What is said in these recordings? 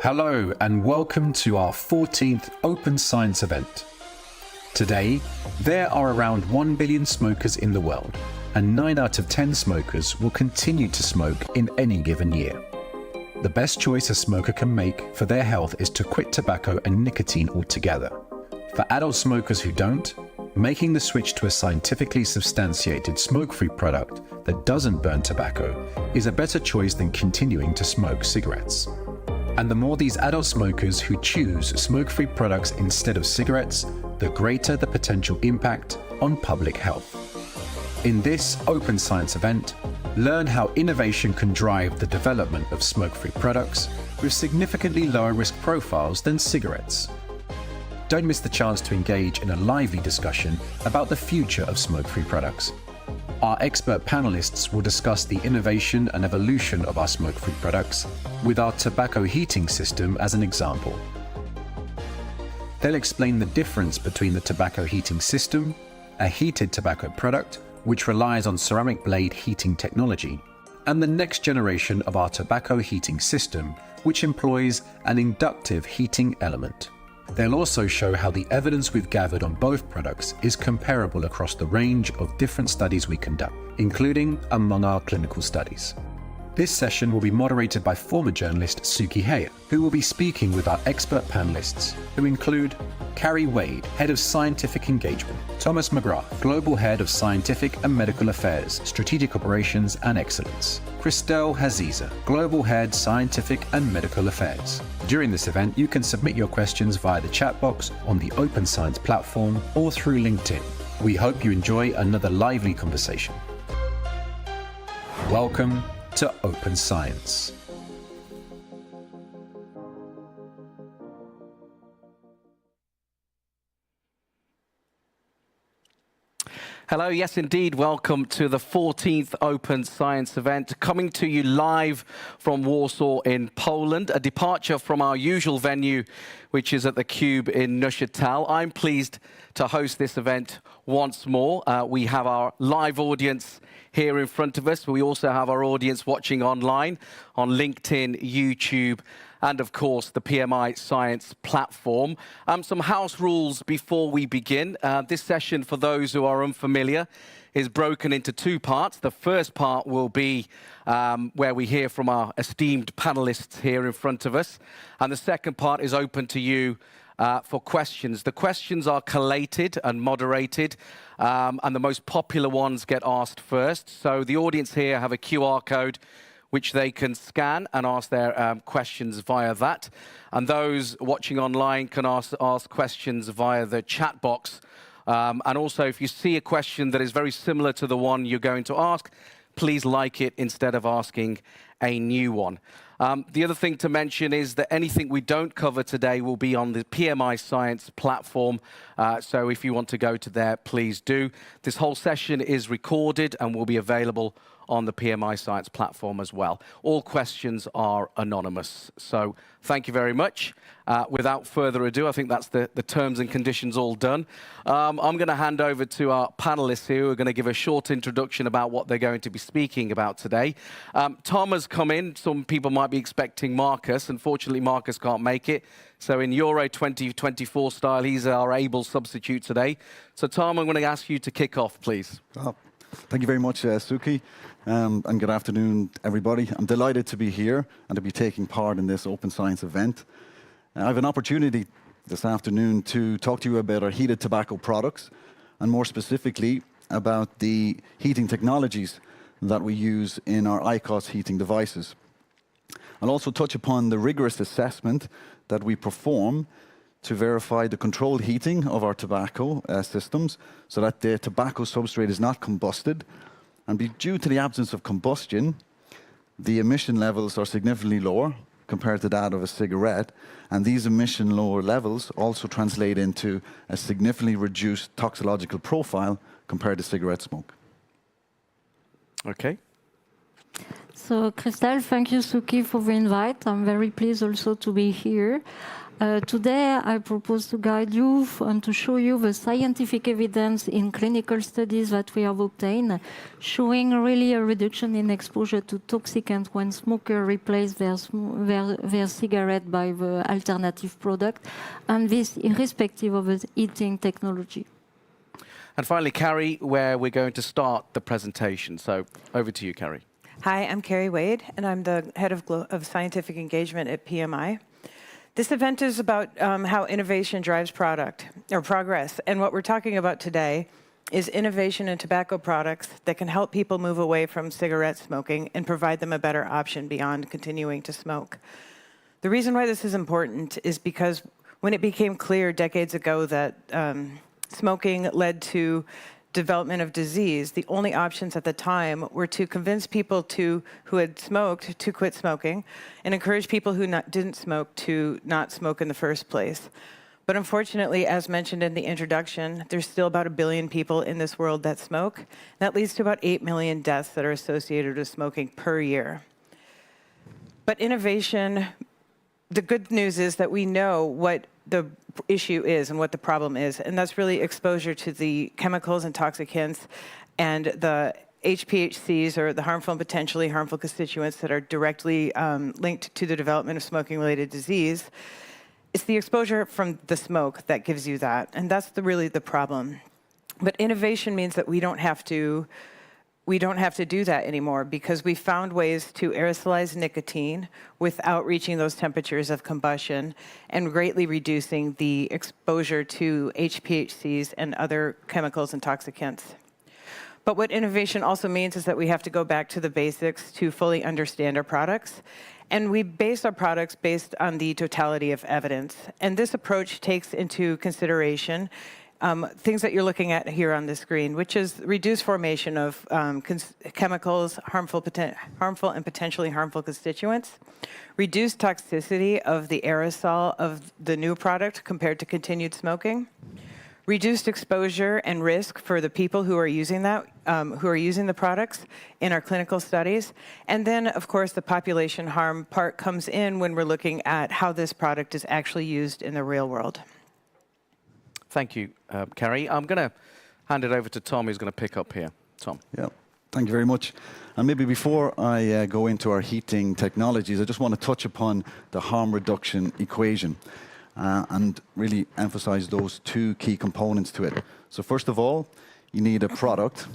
Hello and welcome to our 14th Open Science event. Today, there are around 1 billion smokers in the world, and 9 out of 10 smokers will continue to smoke in any given year. The best choice a smoker can make for their health is to quit tobacco and nicotine altogether. For adult smokers who don't, making the switch to a scientifically substantiated smoke-free product that doesn't burn tobacco is a better choice than continuing to smoke cigarettes. And the more these adult smokers who choose smoke-free products instead of cigarettes, the greater the potential impact on public health. In this Open Science event, learn how innovation can drive the development of smoke-free products with significantly lower risk profiles than cigarettes. Don't miss the chance to engage in a lively discussion about the future of smoke-free products. Our expert panelists will discuss the innovation and evolution of our smoke-free products with our tobacco heating system as an example. They'll explain the difference between the tobacco heating system, a heated tobacco product which relies on ceramic blade heating technology, and the next generation of our tobacco heating system which employs an inductive heating element. They'll also show how the evidence we've gathered on both products is comparable across the range of different studies we conduct, including among our clinical studies. This session will be moderated by former journalist Sukhi Hayer, who will be speaking with our expert panelists, who include Carrie Wade, Head of Scientific Engagement, Thomas McGrath, Global Head of Scientific and Medical Affairs, Strategic Operations and Excellence, Christelle Haziza, Global Head Scientific and Medical Affairs. During this event, you can submit your questions via the chat box on the Open Science platform or through LinkedIn. We hope you enjoy another lively conversation. Welcome to Open Science. Hello, yes indeed, welcome to the 14th Open Science event, coming to you live from Warsaw in Poland, a departure from our usual venue, which is at the Cube in Neuchâtel. I'm pleased to host this event once more. We have our live audience here in front of us. We also have our audience watching online on LinkedIn, YouTube, and of course the PMI Science platform. Some house rules before we begin. This session, for those who are unfamiliar, is broken into two parts. The first part will be where we hear from our esteemed panelists here in front of us. And the second part is open to you for questions. The questions are collated and moderated, and the most popular ones get asked first. So the audience here have a QR code which they can scan and ask their questions via that. And those watching online can ask questions via the chat box. And also, if you see a question that is very similar to the one you're going to ask, please like it instead of asking a new one. The other thing to mention is that anything we don't cover today will be on the PMI Science platform. So if you want to go to there, please do. This whole session is recorded and will be available on the PMI Science platform as well. All questions are anonymous. So thank you very much. Without further ado, I think that's the terms and conditions all done. I'm going to hand over to our panelists here who are going to give a short introduction about what they're going to be speaking about today. Tom has come in. Some people might be expecting Marcus. Unfortunately, Marcus can't make it. So in Euro 2024 style, he's our able substitute today. So Tom, I'm going to ask you to kick off, please. Thank you very much, Sukhi, and good afternoon, everybody. I'm delighted to be here and to be taking part in this Open Science event. I have an opportunity this afternoon to talk to you about our heated tobacco products, and more specifically about the heating technologies that we use in our IQOS heating devices. I'll also touch upon the rigorous assessment that we perform to verify the controlled heating of our tobacco systems so that the tobacco substrate is not combusted. And due to the absence of combustion, the emission levels are significantly lower compared to that of a cigarette. And these emission lower levels also translate into a significantly reduced toxicological profile compared to cigarette smoke. Okay. So, Christelle, thank you, Sukhi, for the invite. I'm very pleased also to be here. Today, I propose to guide you and to show you the scientific evidence in clinical studies that we have obtained, showing really a reduction in exposure to toxicants when smokers replace their cigarette by the alternative product, and this irrespective of the heating technology. And finally, Carrie, where we're going to start the presentation. So over to you, Carrie. Hi, I'm Carrie Wade, and I'm the head of scientific engagement at PMI. This event is about how innovation drives progress. And what we're talking about today is innovation in tobacco products that can help people move away from cigarette smoking and provide them a better option beyond continuing to smoke. The reason why this is important is because when it became clear decades ago that smoking led to development of disease, the only options at the time were to convince people who had smoked to quit smoking and encourage people who didn't smoke to not smoke in the first place. But unfortunately, as mentioned in the introduction, there's still about 1 billion people in this world that smoke. That leads to about 8 million deaths that are associated with smoking per year. But innovation, the good news is that we know what the issue is and what the problem is, and that's really exposure to the chemicals and toxicants and the HPHCs, or the harmful and potentially harmful constituents that are directly linked to the development of smoking-related disease. It's the exposure from the smoke that gives you that, and that's really the problem. But innovation means that we don't have to do that anymore, because we found ways to aerosolize nicotine without reaching those temperatures of combustion and greatly reducing the exposure to HPHCs and other chemicals and toxicants. But what innovation also means is that we have to go back to the basics to fully understand our products. And we base our products based on the totality of evidence. And this approach takes into consideration things that you're looking at here on the screen, which is reduced formation of chemicals, harmful and potentially harmful constituents, reduced toxicity of the aerosol of the new product compared to continued smoking, reduced exposure and risk for the people who are using the products in our clinical studies. And then, of course, the population harm part comes in when we're looking at how this product is actually used in the real world. Thank you, Carrie. I'm going to hand it over to Tom, who's going to pick up here. Tom. Yeah, thank you very much. And maybe before I go into our heating technologies, I just want to touch upon the harm reduction equation and really emphasize those two key components to it. So first of all, you need a product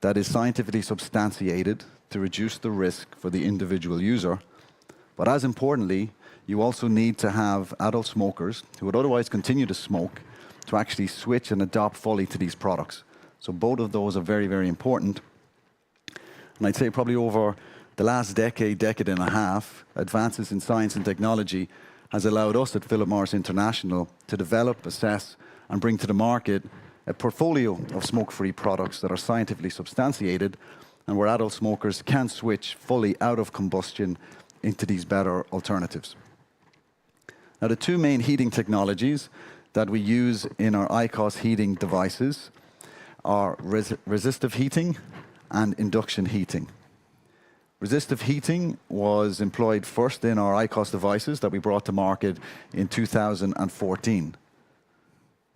that is scientifically substantiated to reduce the risk for the individual user. But as importantly, you also need to have adult smokers who would otherwise continue to smoke to actually switch and adopt fully to these products. So both of those are very, very important. And I'd say probably over the last decade and a half, advances in science and technology has allowed us at Philip Morris International to develop, assess, and bring to the market a portfolio of smoke-free products that are scientifically substantiated and where adult smokers can switch fully out of combustion into these better alternatives. Now, the two main heating technologies that we use in our IQOS heating devices are resistive heating and induction heating. Resistive heating was employed first in our IQOS devices that we brought to market in 2014.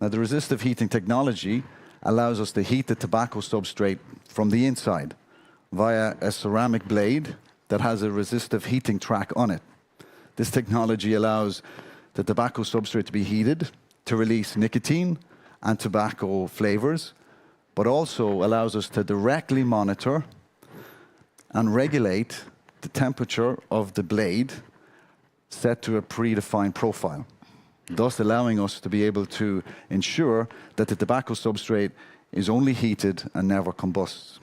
Now, the resistive heating technology allows us to heat the tobacco substrate from the inside via a ceramic blade that has a resistive heating track on it. This technology allows the tobacco substrate to be heated to release nicotine and tobacco flavors, but also allows us to directly monitor and regulate the temperature of the blade set to a predefined profile, thus allowing us to be able to ensure that the tobacco substrate is only heated and never combusts.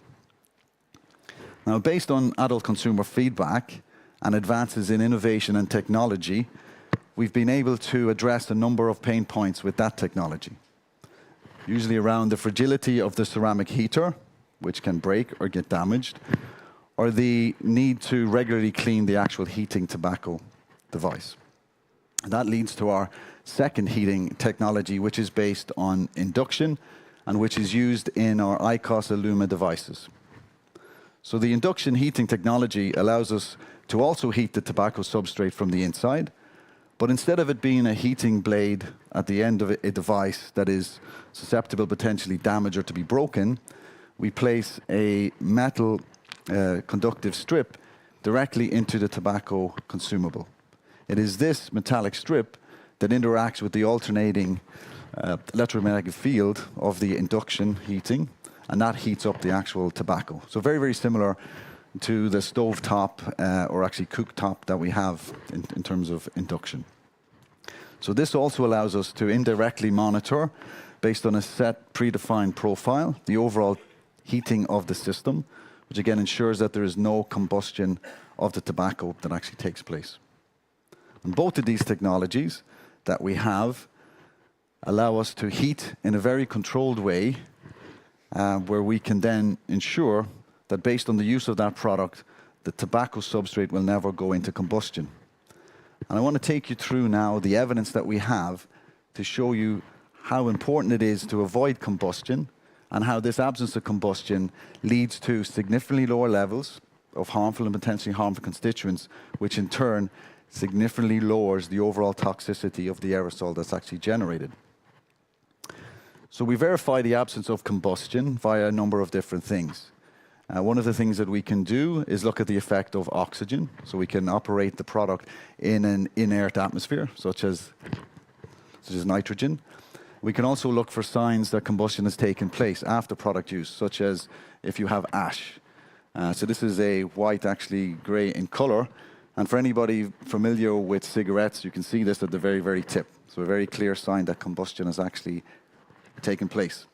Now, based on adult consumer feedback and advances in innovation and technology, we've been able to address a number of pain points with that technology, usually around the fragility of the ceramic heater, which can break or get damaged, or the need to regularly clean the actual heating tobacco device. And that leads to our second heating technology, which is based on induction and which is used in our IQOS Illuma devices. So the induction heating technology allows us to also heat the tobacco substrate from the inside, But instead of it being a heating blade at the end of a device that is susceptible potentially damage or to be broken, we place a metal conductive strip directly into the tobacco consumable. It is this metallic strip that interacts with the alternating electromagnetic field of the induction heating, and that heats up the actual tobacco. So very, very similar to the stove top or actually cooktop that we have in terms of induction. So this also allows us to indirectly monitor, based on a set predefined profile, the overall heating of the system, which again ensures that there is no combustion of the tobacco that actually takes place. And both of these technologies that we have allow us to heat in a very controlled way, where we can then ensure that based on the use of that product, the tobacco substrate will never go into combustion. And I want to take you through now the evidence that we have to show you how important it is to avoid combustion, and how this absence of combustion leads to significantly lower levels of harmful and potentially harmful constituents, which in turn significantly lowers the overall toxicity of the aerosol that's actually generated. So we verify the absence of combustion via a number of different things. One of the things that we can do is look at the effect of oxygen. So we can operate the product in an inert atmosphere, such as nitrogen. We can also look for signs that combustion has taken place after product use, such as if you have ash. So this is a white, actually grey in color. And for anybody familiar with cigarettes, you can see this at the very, very tip. So a very clear sign that combustion has actually taken place.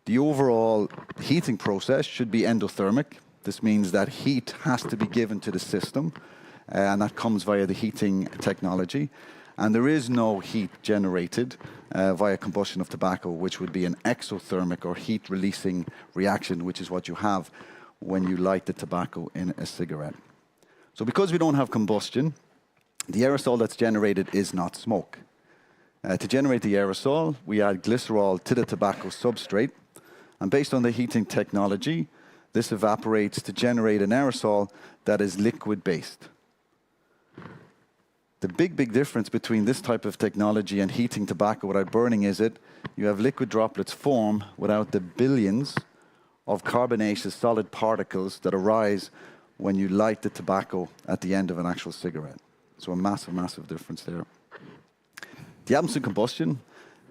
The overall heating process should be endothermic. This means that heat has to be given to the system, and that comes via the heating technology. And there is no heat generated via combustion of tobacco, which would be an exothermic or heat-releasing reaction, which is what you have when you light the tobacco in a cigarette. So because we don't have combustion, the aerosol that's generated is not smoke. To generate the aerosol, we add glycerol to the tobacco substrate, and based on the heating technology, this evaporates to generate an aerosol that is liquid-based. The big difference between this type of technology and heating tobacco without burning is that you have liquid droplets form without the billions of carbonaceous solid particles that arise when you light the tobacco at the end of an actual cigarette. So a massive difference there. The absence of combustion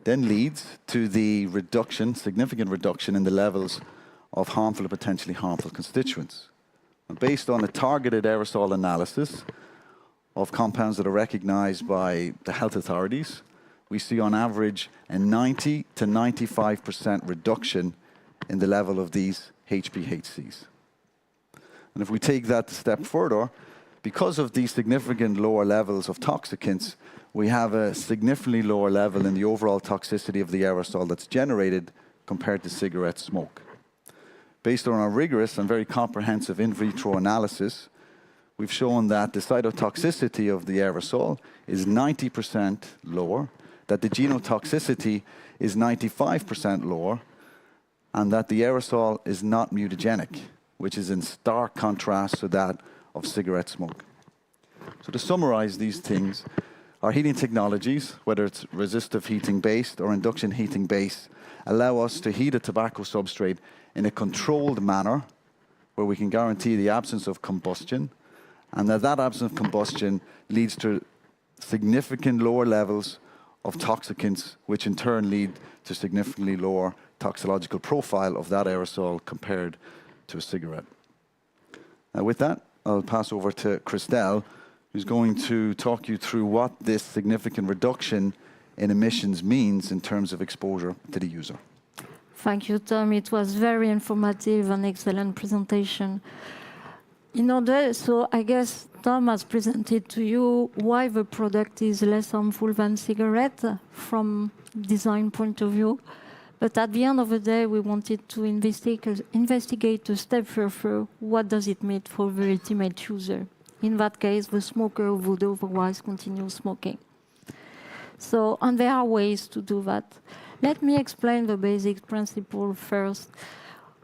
then leads to the reduction, significant reduction in the levels of harmful or potentially harmful constituents. And based on a targeted aerosol analysis of compounds that are recognized by the health authorities, we see on average a 90 to 95% reduction in the level of these HPHCs. And if we take that a step further, because of these significant lower levels of toxicants, we have a significantly lower level in the overall toxicity of the aerosol that's generated compared to cigarette smoke. Based on our rigorous and very comprehensive in vitro analysis, we've shown that the cytotoxicity of the aerosol is 90% lower, that the genotoxicity is 95% lower, and that the aerosol is not mutagenic, which is in stark contrast to that of cigarette smoke. So to summarize these things, our heating technologies, whether it's resistive heating based or induction heating based, allow us to heat a tobacco substrate in a controlled manner where we can guarantee the absence of combustion, and that absence of combustion leads to significant lower levels of toxicants, which in turn lead to significantly lower toxicological profile of that aerosol compared to a cigarette. With that, I'll pass over to Christelle, who's going to talk you through what this significant reduction in emissions means in terms of exposure to the user. Thank you, Tom. It was very informative and excellent presentation. So I guess Tom has presented to you why the product is less harmful than cigarette from design point of view. But at the end of the day, we wanted to investigate a step further. What does it mean for the ultimate user? In that case, the smoker would otherwise continue smoking. So, and there are ways to do that. Let me explain the basic principle first.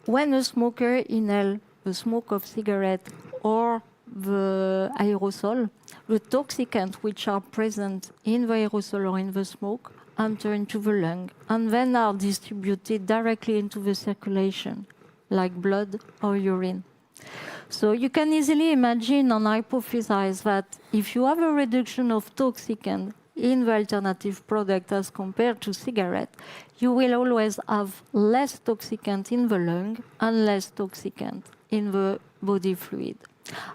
When a smoker inhales the smoke of cigarette or the aerosol, the toxicants which are present in the aerosol or in the smoke enter into the lung and then are distributed directly into the circulation, like blood or urine. So you can easily imagine and hypothesize that if you have a reduction of toxicant in the alternative product as compared to cigarette, you will always have less toxicant in the lung and less toxicant in the body fluid.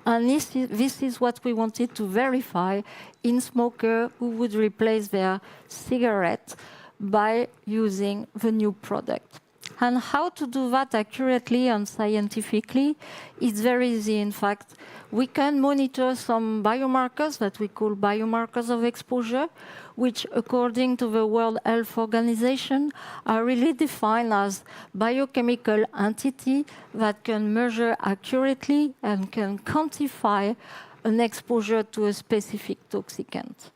And this is what we wanted to verify in smokers who would replace their cigarette by using the new product. And how to do that accurately and scientifically? It's very easy, in fact. We can monitor some biomarkers that we call biomarkers of exposure, which, according to the World Health Organization, are really defined as biochemical entity that can measure accurately and can quantify an exposure to a specific toxicant.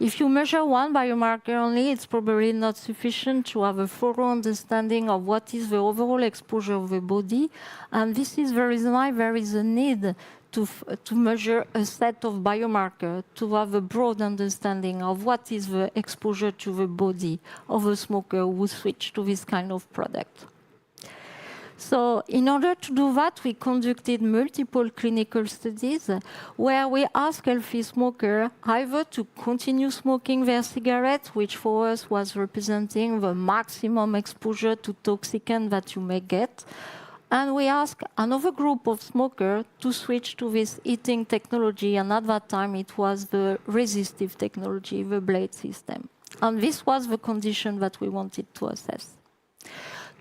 If you measure one biomarker only, it's probably not sufficient to have a thorough understanding of what is the overall exposure of the body. And this is the reason why there is a need to measure a set of biomarkers, to have a broad understanding of what is the exposure to the body of a smoker who switched to this kind of product. So in order to do that, we conducted multiple clinical studies where we asked healthy smokers either to continue smoking their cigarette, which for us was representing the maximum exposure to toxicant that you may get, and we asked another group of smokers to switch to this heating technology, and at that time it was the resistive technology, the blade system. And this was the condition that we wanted to assess.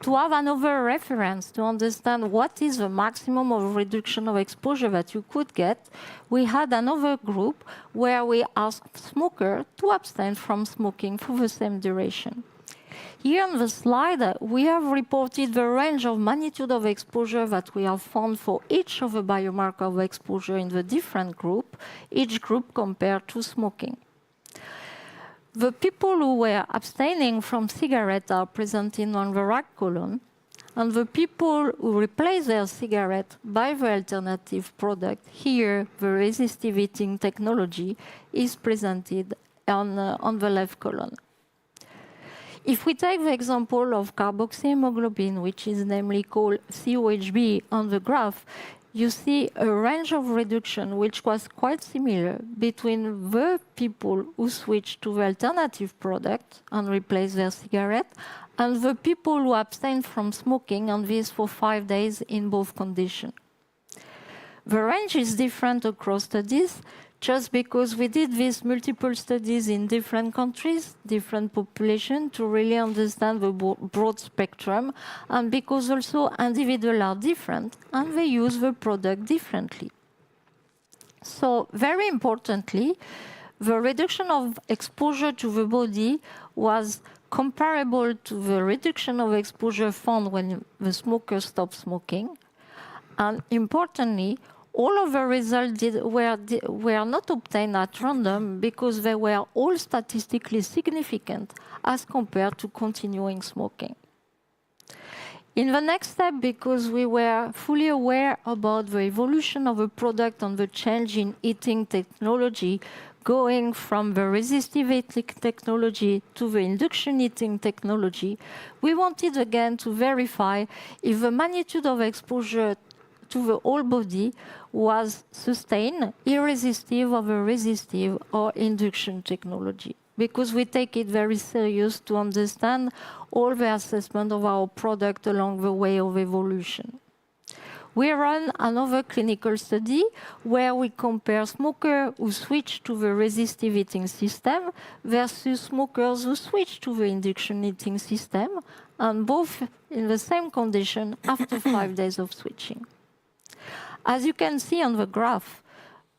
To have another reference to understand what is the maximum of reduction of exposure that you could get, we had another group where we asked smokers to abstain from smoking for the same duration. Here on the slide, we have reported the range of magnitude of exposure that we have found for each of the biomarkers of exposure in the different group, each group compared to smoking. The people who were abstaining from cigarettes are presented on the right column, and the people who replace their cigarette by the alternative product, here the resistive heating technology, is presented on the left column. If we take the example of carboxyhemoglobin, which is namely called COHB on the graph, you see a range of reduction which was quite similar between the people who switched to the alternative product and replaced their cigarette and the people who abstained from smoking, and this for 5 days in both conditions. The range is different across studies just because we did these multiple studies in different countries, different populations, to really understand the broad spectrum, and because also individuals are different and they use the product differently. So very importantly, the reduction of exposure to the body was comparable to the reduction of exposure found when the smoker stopped smoking. And importantly, all of the results were not obtained at random because they were all statistically significant as compared to continuing smoking. In the next step, because we were fully aware about the evolution of a product and the change in heating technology, going from the resistive heating technology to the induction heating technology, we wanted again to verify if the magnitude of exposure to the whole body was sustained, irresistible of a resistive or induction technology, because we take it very serious to understand all the assessment of our product along the way of evolution. We run another clinical study where we compare smokers who switch to the resistive heating system versus smokers who switch to the induction heating system, and both in the same condition after 5 days of switching. As you can see on the graph,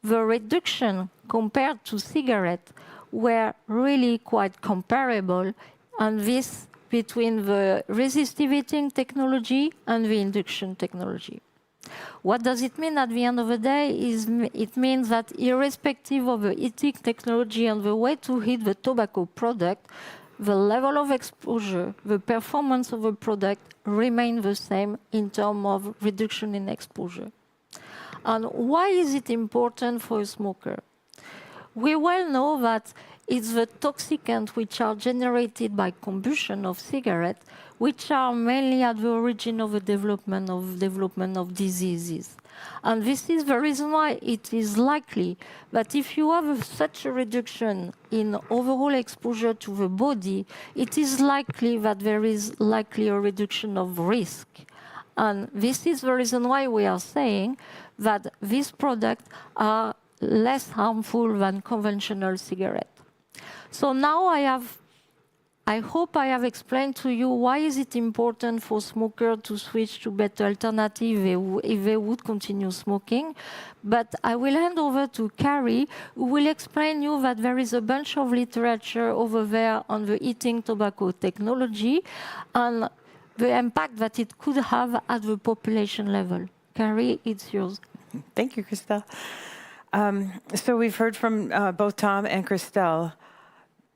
the reduction compared to cigarettes were really quite comparable, and this between the resistive heating technology and the induction technology. What does it mean at the end of the day? It means that irrespective of the heating technology and the way to heat the tobacco product, the level of exposure, the performance of the product remain the same in terms of reduction in exposure. And why is it important for a smoker? We well know that it's the toxicants which are generated by combustion of cigarettes, which are mainly at the origin of the development of diseases. And this is the reason why it is likely that if you have such a reduction in overall exposure to the body, it is likely that there is likely a reduction of risk. And this is the reason why we are saying that these products are less harmful than conventional cigarettes. So now I hope I have explained to you why is it important for smokers to switch to better alternative if they would continue smoking. But I will hand over to Carrie, who will explain you that there is a bunch of literature over there on the heating tobacco technology and the impact that it could have at the population level. Carrie, it's yours. Thank you, Christelle. So we've heard from both Tom and Christelle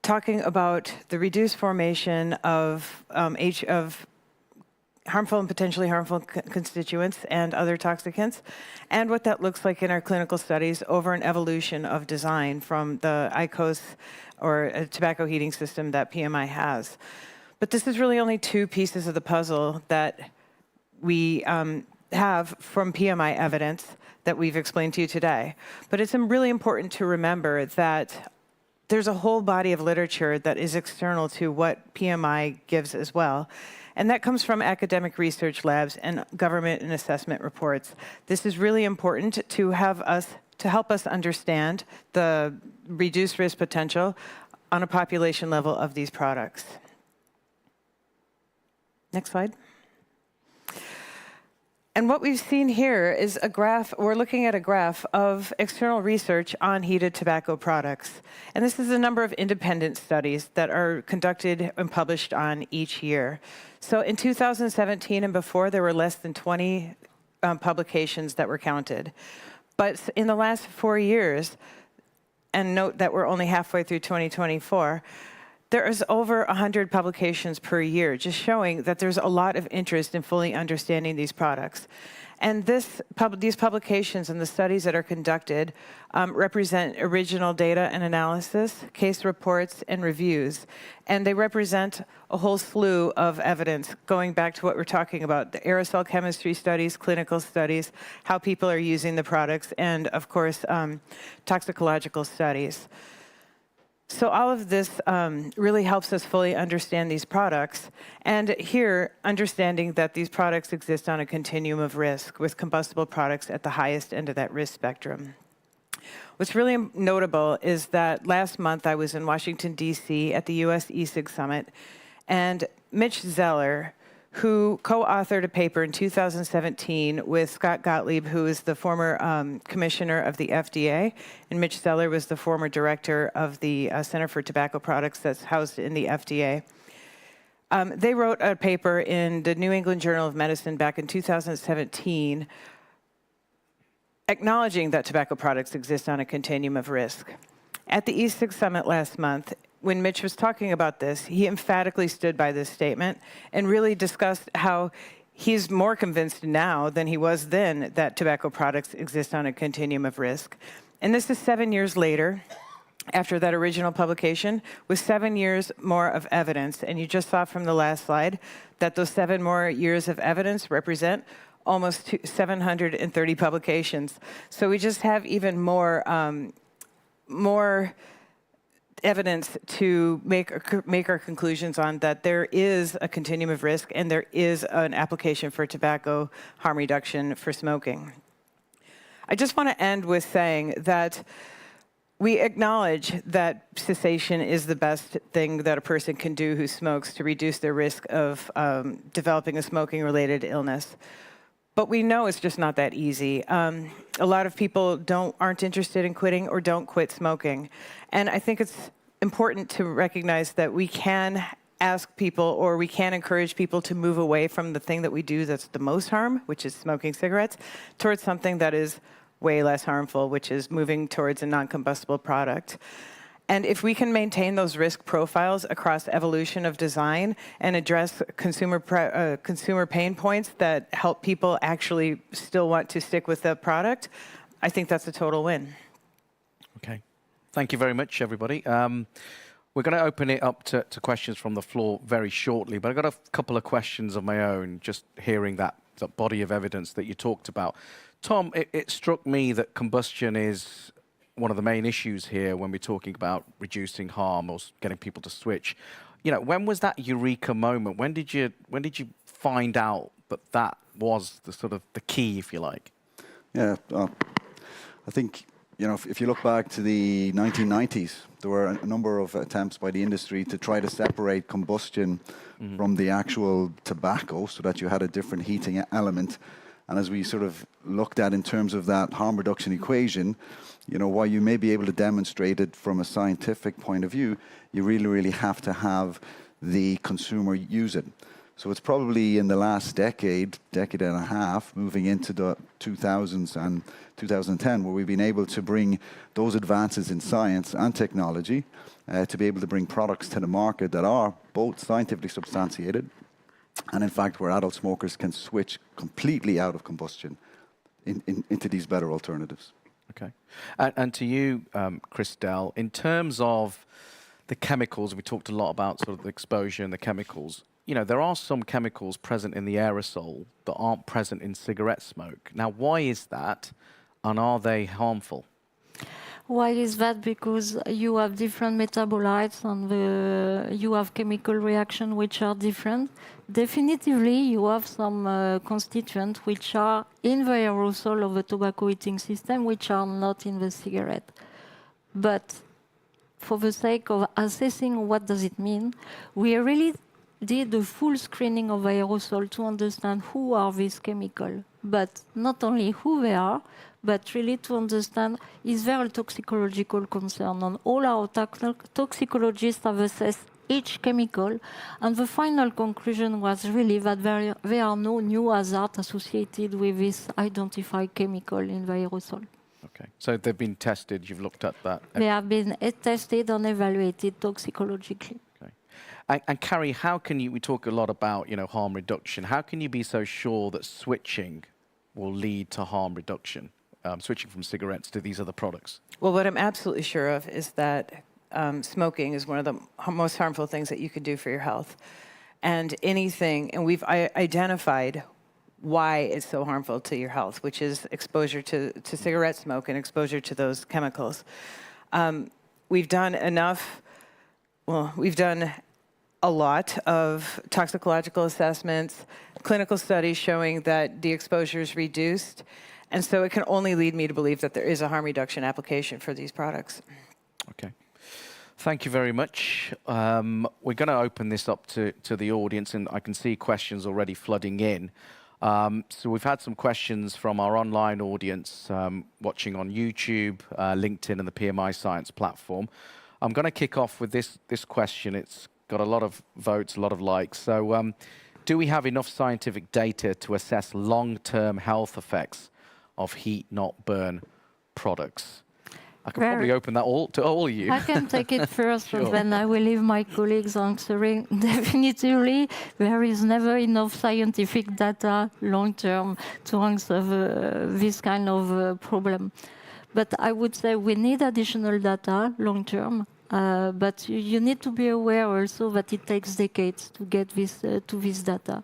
talking about the reduced formation of harmful and potentially harmful constituents and other toxicants, and what that looks like in our clinical studies over an evolution of design from the IQOS or a tobacco heating system that PMI has. But this is really only two pieces of the puzzle that we have from PMI evidence that we've explained to you today. But it's really important to remember that there's a whole body of literature that is external to what PMI gives as well. And that comes from academic research labs and government and assessment reports. This is really important to help us understand the reduced risk potential on a population level of these products. Next slide. And what we've seen here is a graph. We're looking at a graph of external research on heated tobacco products. And this is a number of independent studies that are conducted and published on each year. So in 2017 and before, there were less than 20 publications that were counted. But in the last 4 years, and note that we're only halfway through 2024, there is over 100 publications per year, just showing that there's a lot of interest in fully understanding these products. And these publications and the studies that are conducted represent original data and analysis, case reports, and reviews. And they represent a whole slew of evidence going back to what we're talking about, the aerosol chemistry studies, clinical studies, how people are using the products, and of course, toxicological studies. So all of this really helps us fully understand these products. And here, understanding that these products exist on a continuum of risk, with combustible products at the highest end of that risk spectrum. What's really notable is that last month I was in Washington, D.C. at the US e-cig Summit, and Mitch Zeller, who co-authored a paper in 2017 with Scott Gottlieb, who is the former commissioner of the FDA, and Mitch Zeller was the former director of the Center for Tobacco Products that's housed in the FDA. They wrote a paper in the New England Journal of Medicine back in 2017 acknowledging that tobacco products exist on a continuum of risk. At the e-cig Summit last month, when Mitch was talking about this, he emphatically stood by this statement and really discussed how he's more convinced now than he was then that tobacco products exist on a continuum of risk. And this is 7 years later, after that original publication, with 7 years more of evidence. And you just saw from the last slide that those 7 more years of evidence represent almost 730 publications. So we just have even more evidence to make our conclusions on that there is a continuum of risk and there is an application for tobacco harm reduction for smoking. I just want to end with saying that we acknowledge that cessation is the best thing that a person can do who smokes to reduce their risk of developing a smoking-related illness. But we know it's just not that easy. A lot of people aren't interested in quitting or don't quit smoking. And I think it's important to recognize that we can ask people or we can encourage people to move away from the thing that we do that's the most harm, which is smoking cigarettes, towards something that is way less harmful, which is moving towards a non-combustible product. And if we can maintain those risk profiles across evolution of design and address consumer pain points that help people actually still want to stick with the product, I think that's a total win. Okay. Thank you very much, everybody. We're going to open it up to questions from the floor very shortly, but I've got a couple of questions of my own, just hearing that body of evidence that you talked about. Tom, it struck me that combustion is one of the main issues here when we're talking about reducing harm or getting people to switch. You know, when was that eureka moment? When did you find out that was the sort of the key, if you like? Yeah, I think, you know, if you look back to the 1990s, there were a number of attempts by the industry to try to separate combustion from the actual tobacco so that you had a different heating element. And as we sort of looked at in terms of that harm reduction equation, you know, while you may be able to demonstrate it from a scientific point of view, you really, really have to have the consumer use it. So it's probably in the last decade and a half, moving into the 2000s and 2010, where we've been able to bring those advances in science and technology to be able to bring products to the market that are both scientifically substantiated and, in fact, where adult smokers can switch completely out of combustion into these better alternatives. Okay. And to you, Christelle, in terms of the chemicals, we talked a lot about sort of the exposure and the chemicals. You know, there are some chemicals present in the aerosol that aren't present in cigarette smoke. Now, why is that, and are they harmful? Why is that? Because you have different metabolites and you have chemical reactions which are different. Definitively, you have some constituents which are in the aerosol of the tobacco heating system which are not in the cigarette. But for the sake of assessing what does it mean, we really did a full screening of aerosol to understand who are these chemicals, but not only who they are, but really to understand is there a toxicological concern. And all our toxicologists have assessed each chemical, and the final conclusion was really that there are no new hazards associated with this identified chemical in the aerosol. Okay, so they've been tested, you've looked at that? They have been tested and evaluated toxicologically. And Carrie, how can you, we talk a lot about, you know, harm reduction. How can you be so sure that switching will lead to harm reduction, switching from cigarettes to these other products? Well, what I'm absolutely sure of is that smoking is one of the most harmful things that you can do for your health. And we've identified why it's so harmful to your health, which is exposure to cigarette smoke and exposure to those chemicals. We've done a lot of toxicological assessments, clinical studies showing that the exposure is reduced. And so it can only lead me to believe that there is a harm reduction application for these products. Okay. Thank you very much. We're going to open this up to the audience, and I can see questions already flooding in. So we've had some questions from our online audience watching on YouTube, LinkedIn, and the PMI Science platform. I'm going to kick off with this question. It's got a lot of votes, a lot of likes. So do we have enough scientific data to assess long-term health effects of heat-not-burn products? I can probably open that to all of you. I can take it first, Sure. and then I will leave my colleagues answering. Definitively, there is never enough scientific data long-term to answer this kind of problem. But I would say we need additional data long-term. But you need to be aware also that it takes decades to get to this data.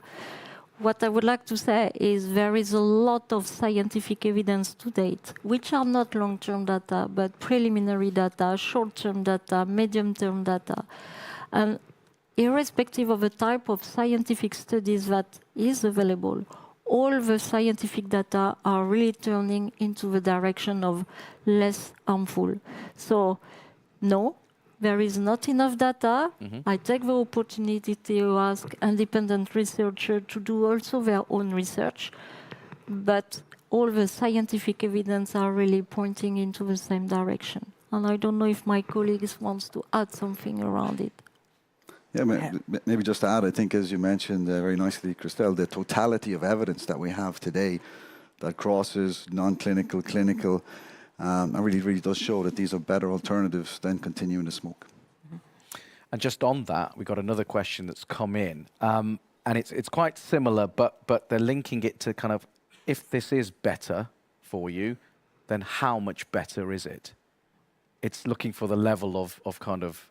What I would like to say is there is a lot of scientific evidence to date, which are not long-term data, but preliminary data, short-term data, medium-term data. And irrespective of the type of scientific studies that is available, all the scientific data are really turning into the direction of less harmful. So, no, there is not enough data. I take the opportunity to ask independent researchers to do also their own research. But all the scientific evidence are really pointing into the same direction. And I don't know if my colleagues want to add something around it. Yeah, maybe just to add, I think, as you mentioned very nicely, Christelle, the totality of evidence that we have today that crosses non-clinical, clinical, And really does show that these are better alternatives than continuing to smoke. And just on that, we got another question that's come in, and it's quite similar, but they're linking it to kind of, if this is better for you, then how much better is it? It's looking for the level of kind of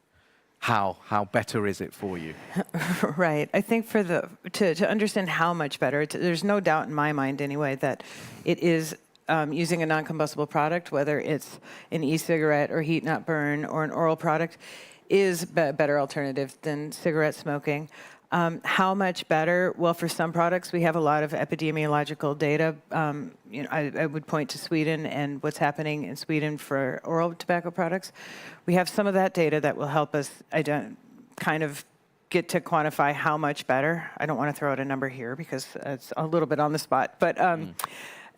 how better is it for you? Right. I think for to understand how much better, there's no doubt in my mind anyway that it is using a non-combustible product, whether it's an e-cigarette or heat not burn or an oral product, is a better alternative than cigarette smoking. How much better? Well, for some products, we have a lot of epidemiological data. I would point to Sweden and what's happening in Sweden for oral tobacco products. We have some of that data that will help us kind of get to quantify how much better. I don't want to throw out a number here because it's a little bit on the spot. But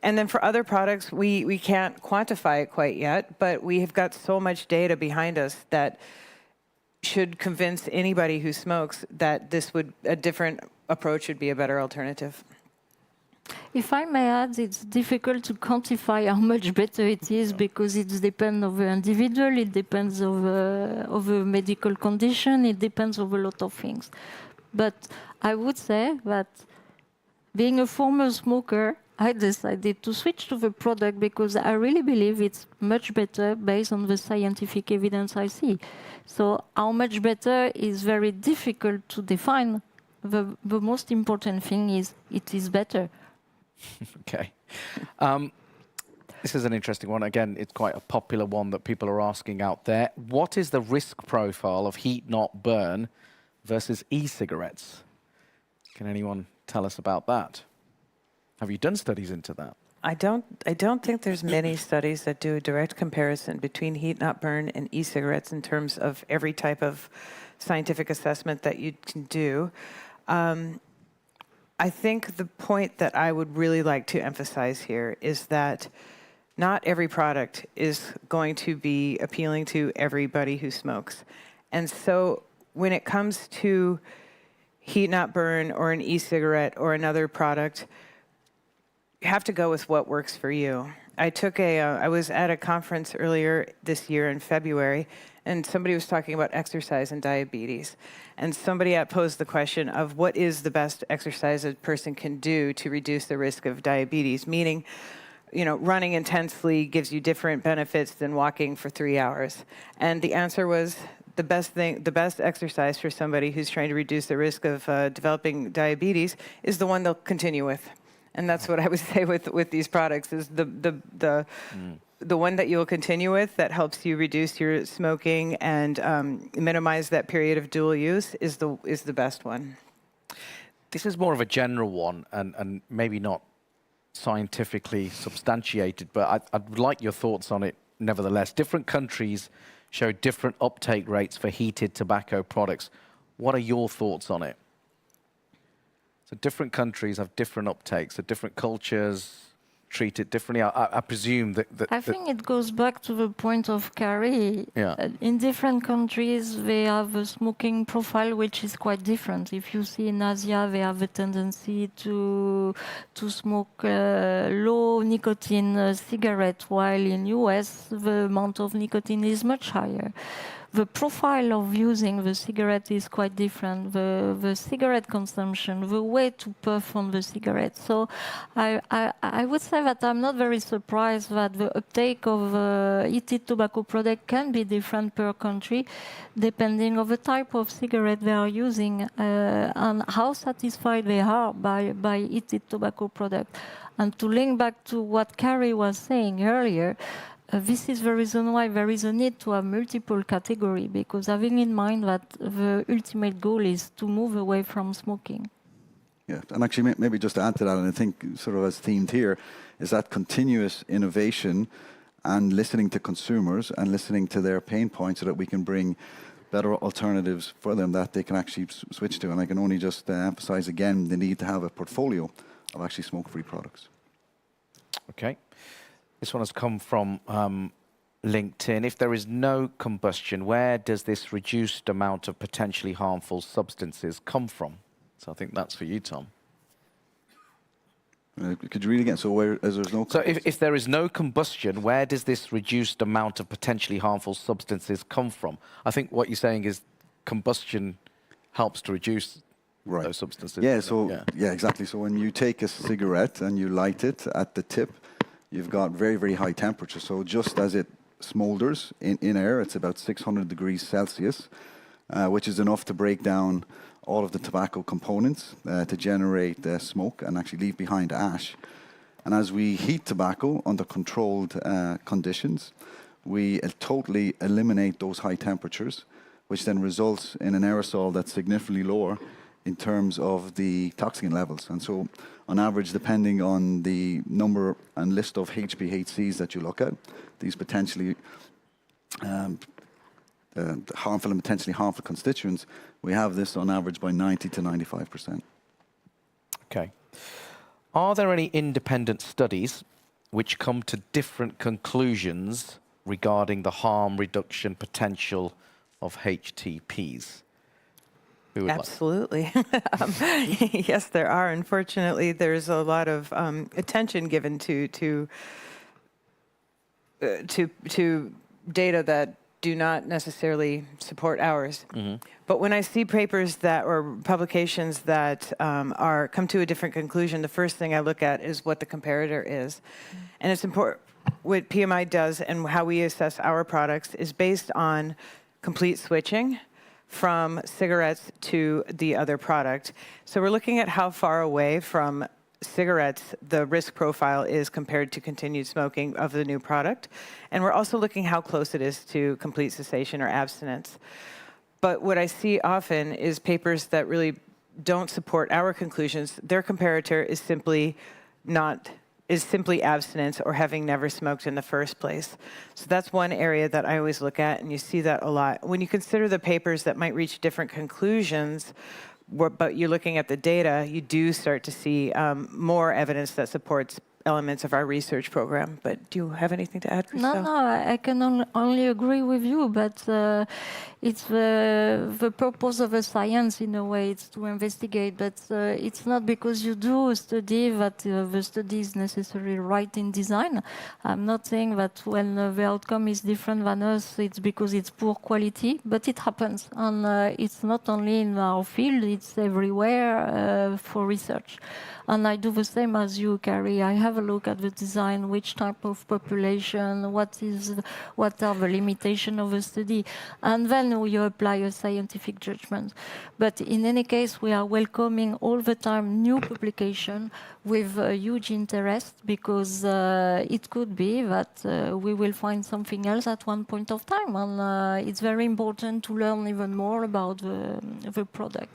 and then for other products, we can't quantify it quite yet, but we have got so much data behind us that should convince anybody who smokes that a different approach would be a better alternative. If I may add, it's difficult to quantify how much better it is because it depends on the individual, it depends on the medical condition, it depends on a lot of things. But I would say that being a former smoker, I decided to switch to the product because I really believe it's much better based on the scientific evidence I see. So how much better is very difficult to define. The most important thing is it is better. Okay. This is an interesting one. Again, it's quite a popular one that people are asking out there. What is the risk profile of heat not burn versus e-cigarettes? Can anyone tell us about that? Have you done studies into that? I don't think there's many studies that do a direct comparison between heat not burn and e-cigarettes in terms of every type of scientific assessment that you can do. I think the point that I would really like to emphasize here is that not every product is going to be appealing to everybody who smokes. And so when it comes to heat not burn or an e-cigarette or another product, you have to go with what works for you. I was at a conference earlier this year in February, and somebody was talking about exercise and diabetes. And somebody posed the question of what is the best exercise a person can do to reduce the risk of diabetes, meaning, running intensely gives you different benefits than walking for 3 hours. And the answer was the best exercise for somebody who's trying to reduce the risk of developing diabetes is the one they'll continue with. And that's what I would say with these products is the one that you'll continue with that helps you reduce your smoking and minimize that period of dual use is the best one. This is more of a general one and maybe not scientifically substantiated, but I'd like your thoughts on it nevertheless. Different countries show different uptake rates for heated tobacco products. What are your thoughts on it? So different countries have different uptakes, so different cultures treat it differently. I presume that... I think it goes back to the point of Carrie. Yeah. In different countries, they have a smoking profile which is quite different. If you see in Asia, they have a tendency to smoke low nicotine cigarette, while in US, the amount of nicotine is much higher. The profile of using the cigarette is quite different. The cigarette consumption, the way to puff on the cigarette. So I would say that I'm not very surprised that the uptake of heated tobacco product can be different per country, depending on the type of cigarette they are using and how satisfied they are by heated tobacco product. And to link back to what Carrie was saying earlier, this is the reason why there is a need to have multiple categories, because having in mind that the ultimate goal is to move away from smoking. Yeah, and actually maybe just to add to that, and I think sort of as themed here, is that continuous innovation and listening to consumers and listening to their pain points so that we can bring better alternatives for them that they can actually switch to. And I can only just emphasize again the need to have a portfolio of actually smoke-free products. Okay. This one has come from LinkedIn. If there is no combustion, where does this reduced amount of potentially harmful substances come from? So I think that's for you, Tom. Could you read again? So where, as there's no... So if there is no combustion, where does this reduced amount of potentially harmful substances come from? I think what you're saying is combustion helps to reduce those substances. Yeah, so, yeah, exactly. So when you take a cigarette and you light it at the tip, you've got very, very high temperature. So just as it smolders in air, it's about 600 degrees Celsius, which is enough to break down all of the tobacco components to generate smoke and actually leave behind ash. And as we heat tobacco under controlled conditions, we totally eliminate those high temperatures, which then results in an aerosol that's significantly lower in terms of the toxin levels. And so, on average, depending on the number and list of HPHCs that you look at, these potentially harmful and potentially harmful constituents, we have this on average by 90 to 95%. Okay. Are there any independent studies which come to different conclusions regarding the harm reduction potential of HTPs? Absolutely. Yes, there are. Unfortunately, there's a lot of attention given to data that do not necessarily support ours. But when I see papers that or publications that come to a different conclusion, the first thing I look at is what the comparator is. And it's important. What PMI does and how we assess our products is based on complete switching from cigarettes to the other product. So we're looking at how far away from cigarettes the risk profile is compared to continued smoking of the new product. And we're also looking how close it is to complete cessation or abstinence. But what I see often is papers that really don't support our conclusions. Their comparator is simply abstinence or having never smoked in the first place. So that's one area that I always look at, and you see that a lot. When you consider the papers that might reach different conclusions, but you're looking at the data, you do start to see more evidence that supports elements of our research program. But do you have anything to add, Christelle? No, I can only agree with you, but it's the purpose of a science in a way, it's to investigate, but it's not because you do a study that the study is necessarily right in design. I'm not saying that when the outcome is different than us, it's because it's poor quality, but it happens. And it's not only in our field, it's everywhere for research. And I do the same as you, Carrie. I have a look at the design, which type of population, what are the limitations of the study, and then you apply a scientific judgment. But in any case, we are welcoming all the time new publication with huge interest, because it could be that we will find something else at one point of time, and it's very important to learn even more about the product.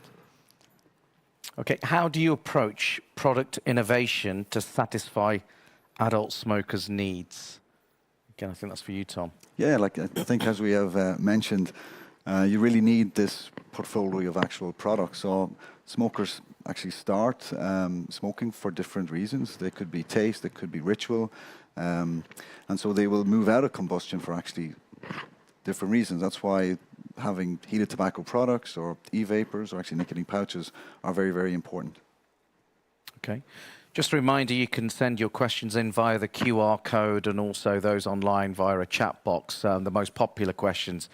Okay, how do you approach product innovation to satisfy adult smokers' needs? Again, I think that's for you, Tom. Yeah, like I think as we have mentioned, you really need this portfolio of actual products. So smokers actually start smoking for different reasons. They could be taste, they could be ritual, and so they will move out of combustion for actually different reasons. That's why having heated tobacco products or e-vapors or actually nicotine pouches are very, very important. Okay. Just a reminder, you can send your questions in via the QR code and also those online via a chat box. The most popular questions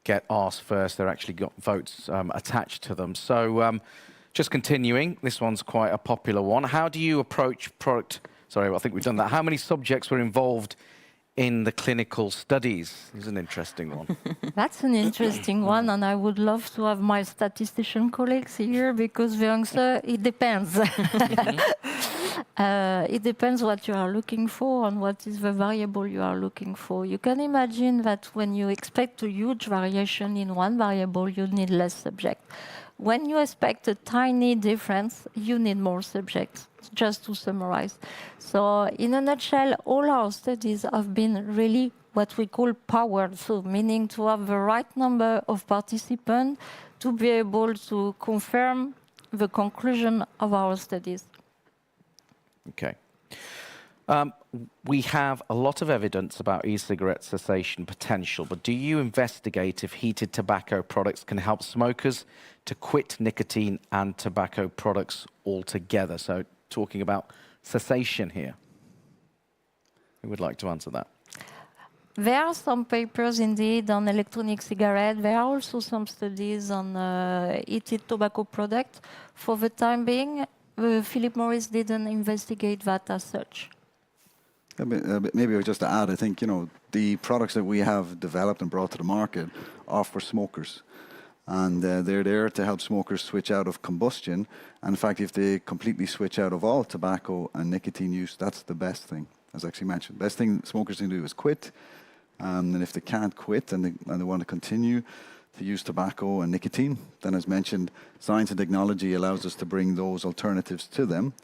get asked first. They're actually got votes attached to them. So just continuing, this one's quite a popular one. How do you approach product... Sorry, I think we've done that. How many subjects were involved in the clinical studies? This is an interesting one. That's an interesting one, and I would love to have my statistician colleagues here, because the answer, it depends. It depends what you are looking for and what is the variable you are looking for. You can imagine that when you expect a huge variation in one variable, you need less subjects. When you expect a tiny difference, you need more subjects, just to summarize. So in a nutshell, all our studies have been really what we call powered, so meaning to have the right number of participants to be able to confirm the conclusion of our studies. Okay. We have a lot of evidence about e-cigarette cessation potential, but do you investigate if heated tobacco products can help smokers to quit nicotine and tobacco products altogether? So talking about cessation here? Who would like to answer that? There are some papers indeed on electronic cigarette. There are also some studies on heated tobacco product. For the time being, Philip Morris didn't investigate that as such. Maybe just to add, I think, the products that we have developed and brought to the market are for smokers. And they're there to help smokers switch out of combustion. And in fact, if they completely switch out of all tobacco and nicotine use, that's the best thing, as actually mentioned. The best thing smokers can do is quit. And if they can't quit and they want to continue to use tobacco and nicotine, then as mentioned, science and technology allows us to bring those alternatives to them.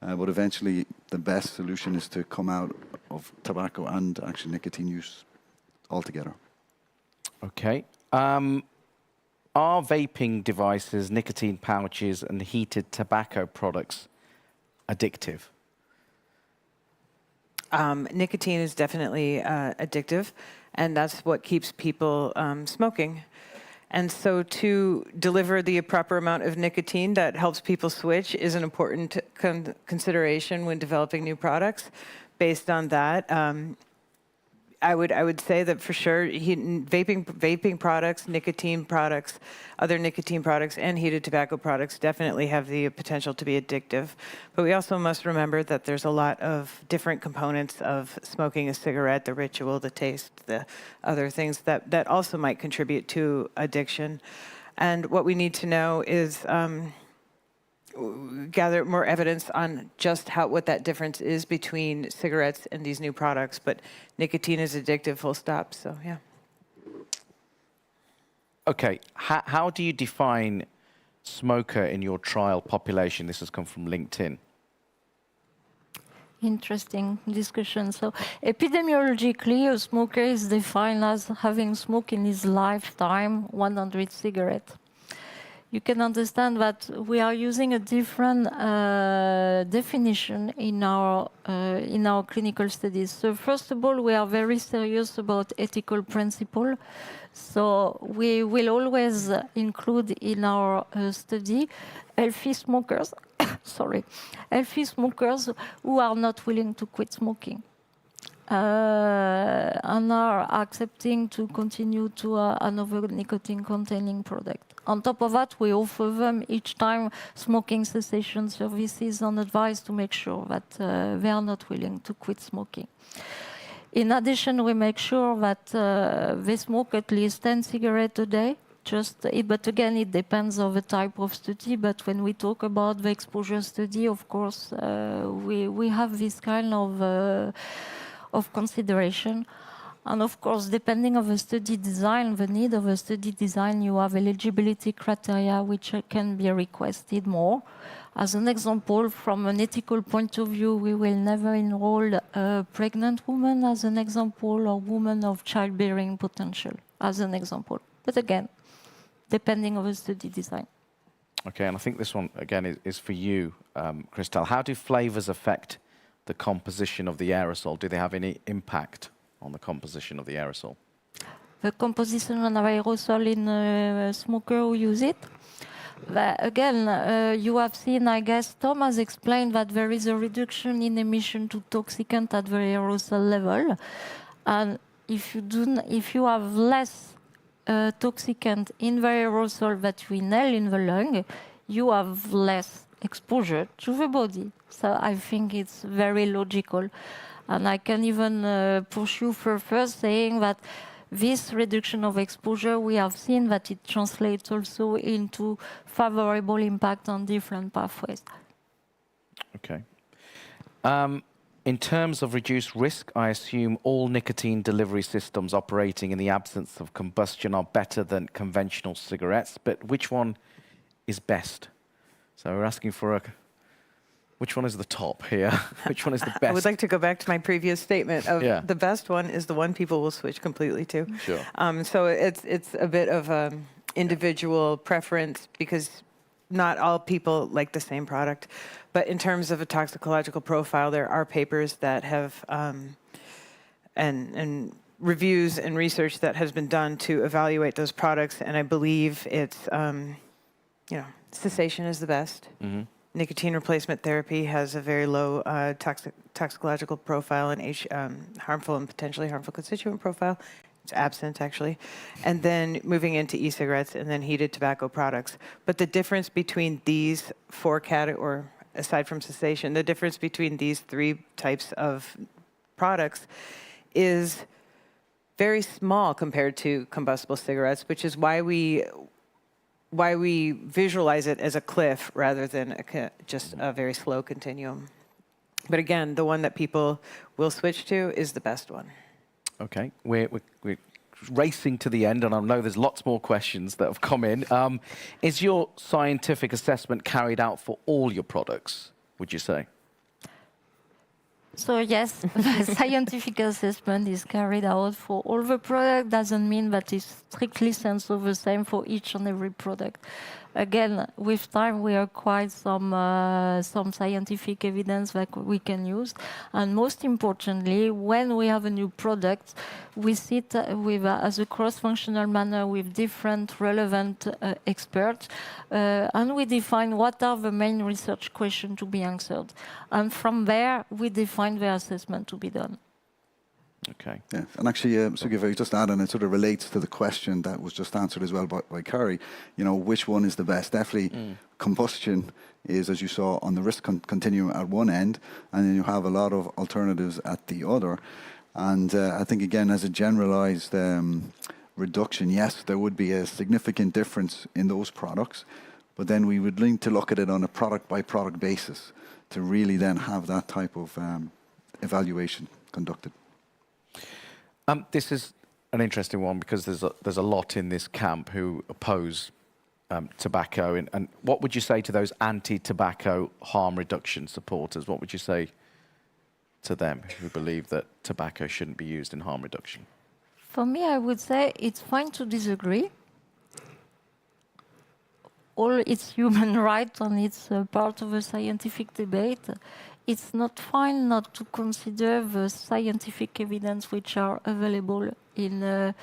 But eventually, the best solution is to come out of tobacco and actually nicotine use altogether. Okay. Are vaping devices, nicotine pouches, and heated tobacco products addictive? Nicotine is definitely addictive, and that's what keeps people smoking. And so to deliver the proper amount of nicotine that helps people switch is an important consideration when developing new products. Based on that, I would say that for sure, vaping products, nicotine products, other nicotine products, and heated tobacco products definitely have the potential to be addictive. But we also must remember that there's a lot of different components of smoking a cigarette, the ritual, the taste, the other things that also might contribute to addiction. And what we need to know is gather more evidence on just what that difference is between cigarettes and these new products. But nicotine is addictive, full stop. So, yeah. Okay. How do you define smoker in your trial population? This has come from LinkedIn. Interesting discussion. So epidemiologically, a smoker is defined as having smoked in his lifetime 100 cigarettes. You can understand that we are using a different definition in our clinical studies. So first of all, we are very serious about ethical principle. So we will always include in our study healthy smokers, healthy smokers who are not willing to quit smoking. And are accepting to continue to another nicotine-containing product. On top of that, we offer them each time smoking cessation services and advice to make sure that they are not willing to quit smoking. In addition, we make sure that they smoke at least 10 cigarettes a day. But again, it depends on the type of study. But when we talk about the exposure study, of course, we have this kind of consideration. And of course, depending on the study design, the need of a study design, you have eligibility criteria which can be requested more. As an example, from an ethical point of view, we will never enroll a pregnant woman as an example, or woman of childbearing potential as an example. But again, depending on the study design. Okay, and I think this one, again, is for you, Christelle. How do flavors affect the composition of the aerosol? Do they have any impact on the composition of the aerosol? The composition of aerosol in a smoker who use it? Again, you have seen, I guess, Tom has explained that there is a reduction in emission to toxicant at the aerosol level. And if you have less toxicant in the aerosol that we inhale in the lung, you have less exposure to the body. So I think it's very logical. And I can even pursue further saying that this reduction of exposure, we have seen that it translates also into favorable impact on different pathways. Okay. In terms of reduced risk, I assume all nicotine delivery systems operating in the absence of combustion are better than conventional cigarettes, but which one is best? So we're asking for which one is the top here? Which one is the best? I would like to go back to my previous statement of the best one is the one people will switch completely to. Sure. So it's a bit of individual preference because not all people like the same product. But in terms of a toxicological profile, there are papers that have and reviews and research that has been done to evaluate those products. And I believe it's cessation is the best. Mm-hmm. nicotine replacement therapy has a very low toxicological profile and harmful and potentially harmful constituent profile. It's absent, actually. And then moving into e-cigarettes and then heated tobacco products. But the difference between these four categories, or aside from cessation, the difference between these three types of products is very small compared to combustible cigarettes, which is why we visualize it as a cliff rather than just a very slow continuum. But again, the one that people will switch to is the best one. Okay, we're racing to the end, and I know there's lots more questions that have come in. Is your scientific assessment carried out for all your products, would you say? So yes, the scientific assessment is carried out for all the product. Doesn't mean that it's strictly sense the same for each and every product. Again, with time we acquire some scientific evidence that we can use, and most importantly, when we have a new product, we sit with as a cross-functional manner with different relevant experts, and we define what are the main research questions to be answered, and from there we define the assessment to be done. Okay. Yeah, and actually, Sukhi, if I just add, and it sort of relates to the question that was just answered as well by Carrie, you know, which one is the best? Definitely combustion is, as you saw, on the risk continuum at one end, and then you have a lot of alternatives at the other. And I think, again, as a generalized reduction, yes, there would be a significant difference in those products, but then we would need to look at it on a product-by-product basis to really then have that type of evaluation conducted. This is an interesting one because there's a lot in this camp who oppose tobacco. And what would you say to those anti-tobacco harm reduction supporters? What would you say to them who believe that tobacco shouldn't be used in harm reduction? For me, I would say it's fine to disagree. All it's human right and it's part of a scientific debate. It's not fine not to consider the scientific evidence which are available in a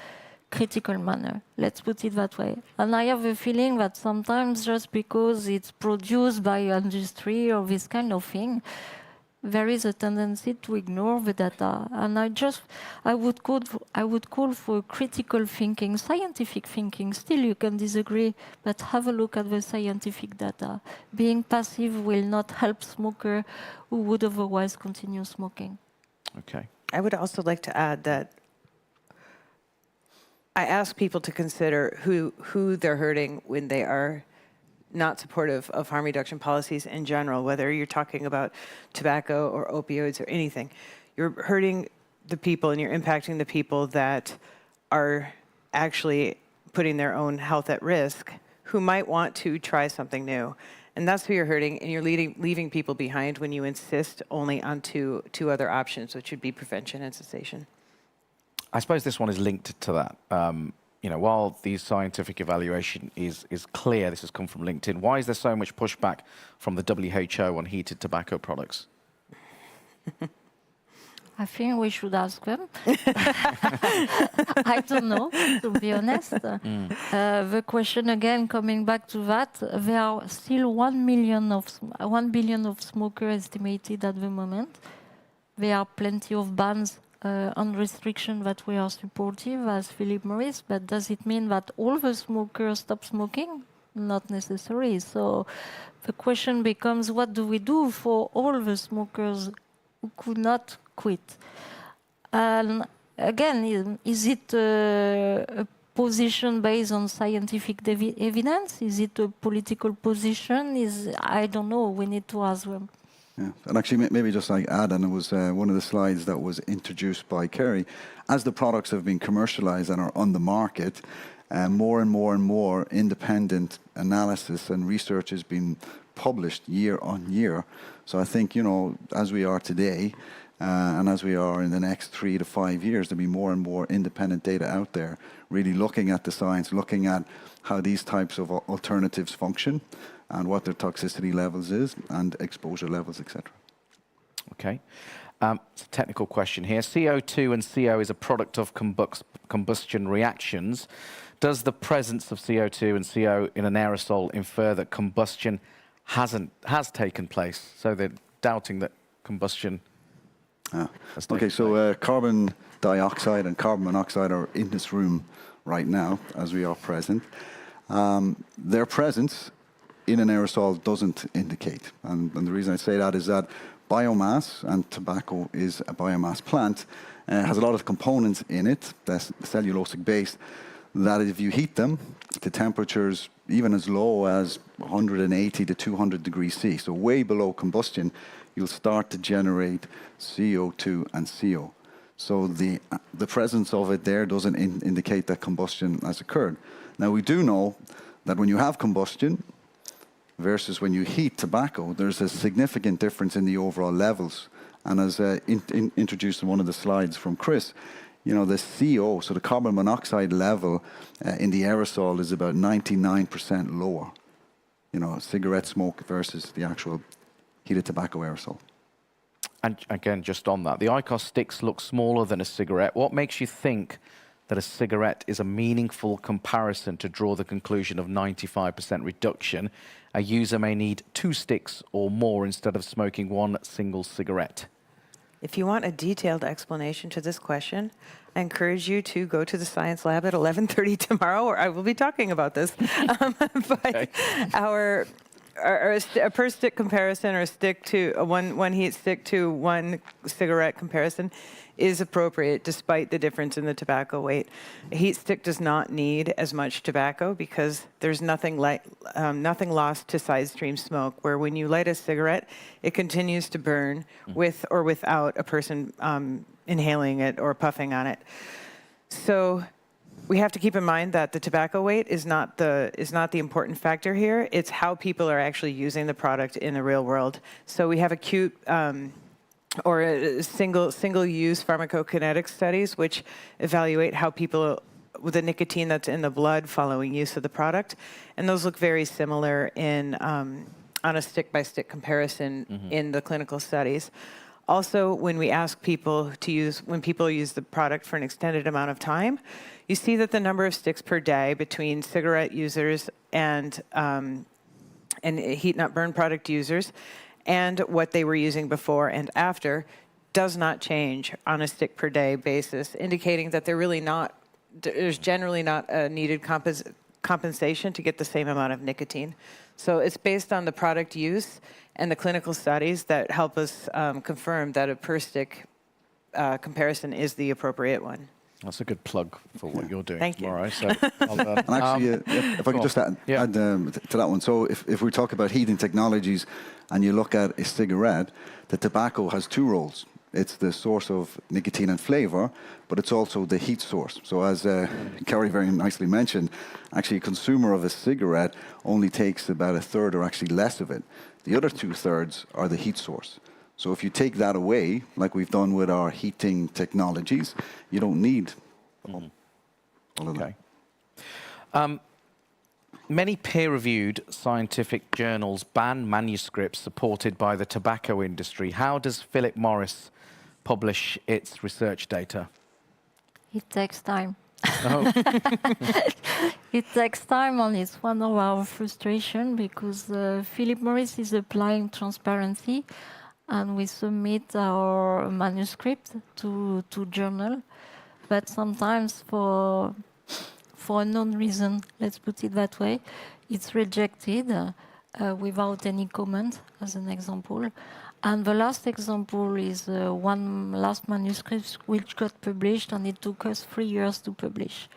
critical manner. Let's put it that way. And I have a feeling that sometimes just because it's produced by industry or this kind of thing, there is a tendency to ignore the data. And I would call for critical thinking, scientific thinking. Still, you can disagree, but have a look at the scientific data. Being passive will not help smoker who would otherwise continue smoking. Okay. I would also like to add that I ask people to consider who they're hurting when they are not supportive of harm reduction policies in general, whether you're talking about tobacco or opioids or anything. You're hurting the people and you're impacting the people that are actually putting their own health at risk, who might want to try something new. And that's who you're hurting, and you're leaving people behind when you insist only on two other options, which would be prevention and cessation. I suppose this one is linked to that. You know, while the scientific evaluation is clear, this has come from LinkedIn, why is there so much pushback from the WHO on heated tobacco products? I think we should ask them. I don't know, to be honest. The question again, coming back to that, there are still 1 billion of smokers estimated at the moment. There are plenty of bans on restriction that we are supportive, as Philip Morris, but does it mean that all the smokers stop smoking? Not necessarily. So the question becomes, what do we do for all the smokers who could not quit? And again, is it a position based on scientific evidence? Is it a political position? I don't know. We need to ask them. Yeah. And actually, maybe just like add, and it was one of the slides that was introduced by Carrie, as the products have been commercialized and are on the market, more and more independent analysis and research has been published year on year. So I think, you know, as we are today, and as we are in the next 3 to 5 years, there'll be more and more independent data out there, really looking at the science, looking at how these types of alternatives function, and what their toxicity levels is, and exposure levels, etc. Okay. It's a technical question here. CO2 and CO is a product of combustion reactions. Does the presence of CO2 and CO in an aerosol infer that combustion has taken place. So they're doubting that combustion. has taken Okay, so carbon dioxide and carbon monoxide are in this room right now, as we are present. Their presence in an aerosol doesn't indicate. And the reason I say that is that biomass, and tobacco is a biomass plant, has a lot of components in it, that's cellulosic based, that if you heat them to temperatures even as low as 180 to 200 degrees C, so way below combustion, you'll start to generate CO2 and CO. So the presence of it there doesn't indicate that combustion has occurred. Now we do know that when you have combustion versus when you heat tobacco, there's a significant difference in the overall levels. And as introduced in one of the slides from Chris, you know, the CO, so the carbon monoxide level in the aerosol is about 99% lower. You know, cigarette smoke versus the actual heated tobacco aerosol. And again, just on that, the IQOS sticks look smaller than a cigarette. What makes you think that a cigarette is a meaningful comparison to draw the conclusion of 95% reduction? A user may need 2 sticks or more instead of smoking 1 single cigarette. If you want a detailed explanation to this question, I encourage you to go to the science lab at 11:30 tomorrow, where I will be talking about this. But a per stick comparison, or one heat stick to 1 cigarette comparison, is appropriate despite the difference in the tobacco weight. A heat stick does not need as much tobacco because there's nothing lost to side stream smoke, where when you light a cigarette, it continues to burn with or without a person inhaling it or puffing on it. So we have to keep in mind that the tobacco weight is not the important factor here. It's how people are actually using the product in the real world. So we have acute or single-use pharmacokinetic studies, which evaluate how people with the nicotine that's in the blood following use of the product, and those look very similar in on a stick-by-stick comparison in the clinical studies. Also, when we ask people to when people use the product for an extended amount of time, you see that the number of sticks per day between cigarette users and heat not burn product users and what they were using before and after does not change on a stick per day basis, indicating that there's generally not a needed compensation to get the same amount of nicotine. So it's based on the product use and the clinical studies that help us confirm that a per stick comparison is the appropriate one. That's a good plug for what you're doing Thank you. tomorrow. So, And actually, if I could just add to that one. So if we talk about heating technologies and you look at a cigarette, the tobacco has 2 roles. It's the source of nicotine and flavor, but it's also the heat source. So as Carrie very nicely mentioned, actually a consumer of a cigarette only takes about 1/3 or actually less of it. The other 2/3 are the heat source. So if you take that away, like we've done with our heating technologies, you don't need all of that. Many peer-reviewed scientific journals ban manuscripts supported by the tobacco industry. How does Philip Morris publish its research data? It takes time. Oh. It takes time, and it's one of our frustration because Philip Morris is applying transparency, and we submit our manuscript to journal, but sometimes for a known reason, let's put it that way, it's rejected without any comment, as an example. And the last example is one last manuscript which got published, and it took us 3 years to publish.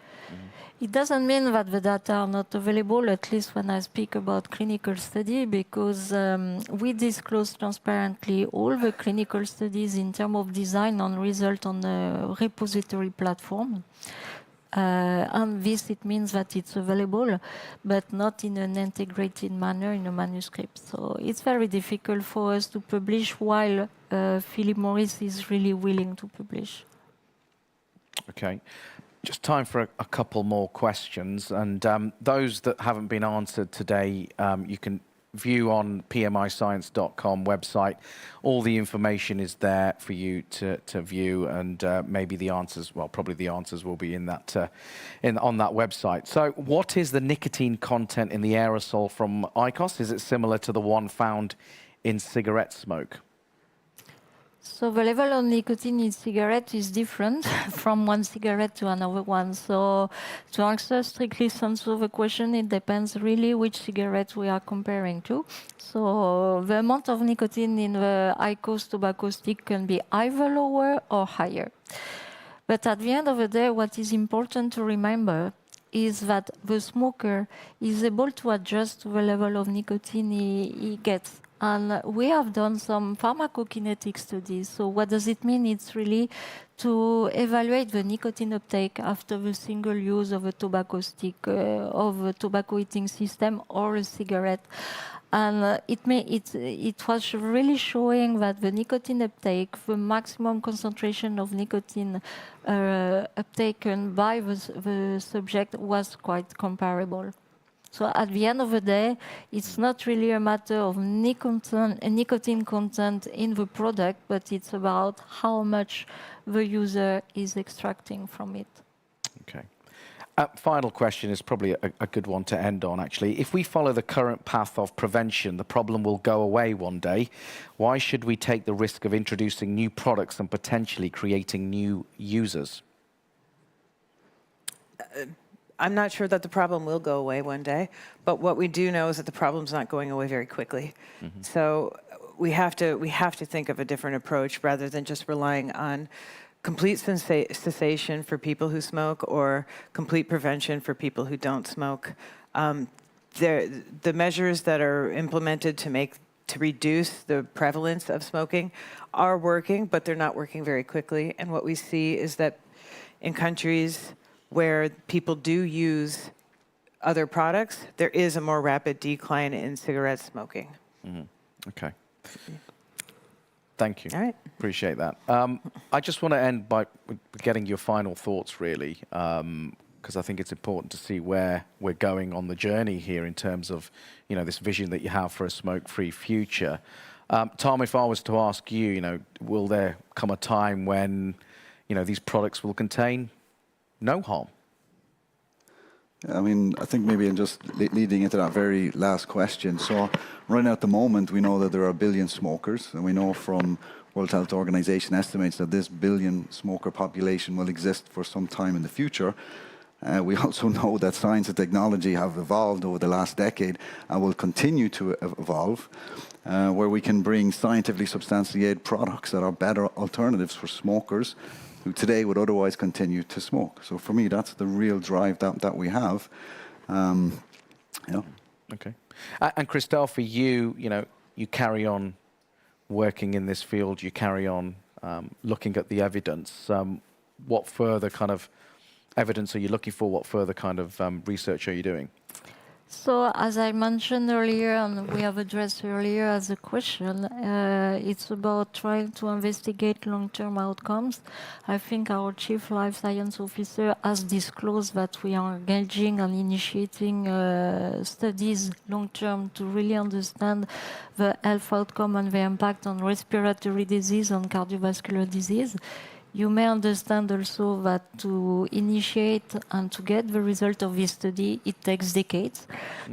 It doesn't mean that the data are not available, at least when I speak about clinical study, because we disclose transparently all the clinical studies in terms of design and result on a repository platform. And this, it means that it's available, but not in an integrated manner in a manuscript. So it's very difficult for us to publish while Philip Morris is really willing to publish. Okay. Just time for a couple more questions. And those that haven't been answered today, you can view on pmiscience.com website. All the information is there for you to view, and maybe the answers, well, probably the answers will be in that on that website. So what is the nicotine content in the aerosol from IQOS? Is it similar to the one found in cigarette smoke? So the level of nicotine in cigarette is different from one cigarette to another one. So to answer strictly sensu the question, it depends really which cigarette we are comparing to. So the amount of nicotine in the IQOS tobacco stick can be either lower or higher. But at the end of the day, what is important to remember is that the smoker is able to adjust to the level of nicotine he gets. And we have done some pharmacokinetic studies. So what does it mean? It's really to evaluate the nicotine uptake after the single use of a tobacco stick, of a tobacco heating system or a cigarette. And it was really showing that the nicotine uptake, the maximum concentration of nicotine uptaken by the subject was quite comparable. So at the end of the day, it's not really a matter of nicotine content in the product, but it's about how much the user is extracting from it. Okay. Final question is probably a good one to end on, actually. If we follow the current path of prevention, the problem will go away one day. Why should we take the risk of introducing new products and potentially creating new users? I'm not sure that the problem will go away one day, but what we do know is that the problem's not going away very quickly. Mm-hmm. So we have to think of a different approach rather than just relying on complete cessation for people who smoke or complete prevention for people who don't smoke. The measures that are implemented to reduce the prevalence of smoking are working, but they're not working very quickly. And what we see is that in countries where people do use other products, there is a more rapid decline in cigarette smoking. Mm-hmm. Okay. Thank you. All right. Appreciate that. I just want to end by getting your final thoughts, really, because I think it's important to see where we're going on the journey here in terms of, this vision that you have for a smoke-free future. Tom, if I was to ask you, will there come a time when, these products will contain no harm? I mean, I think maybe I'm just leading into that very last question. So right now at the moment, we know that there are 1 billion smokers, and we know from World Health Organization estimates that this 1 billion smoker population will exist for some time in the future. We also know that science and technology have evolved over the last decade and will continue to evolve, where we can bring scientifically substantiated products that are better alternatives for smokers who today would otherwise continue to smoke. So for me, that's the real drive that we have. Okay. And Christelle, for you, you carry on working in this field, you carry on looking at the evidence. What further kind of evidence are you looking for? What further kind of research are you doing? So, as I mentioned earlier, and we have addressed earlier as a question, it's about trying to investigate long-term outcomes. I think our Chief Life Science Officer has disclosed that we are engaging and initiating studies long-term to really understand the health outcome and the impact on respiratory disease and cardiovascular disease. You may understand also that to initiate and to get the result of this study, it takes decades.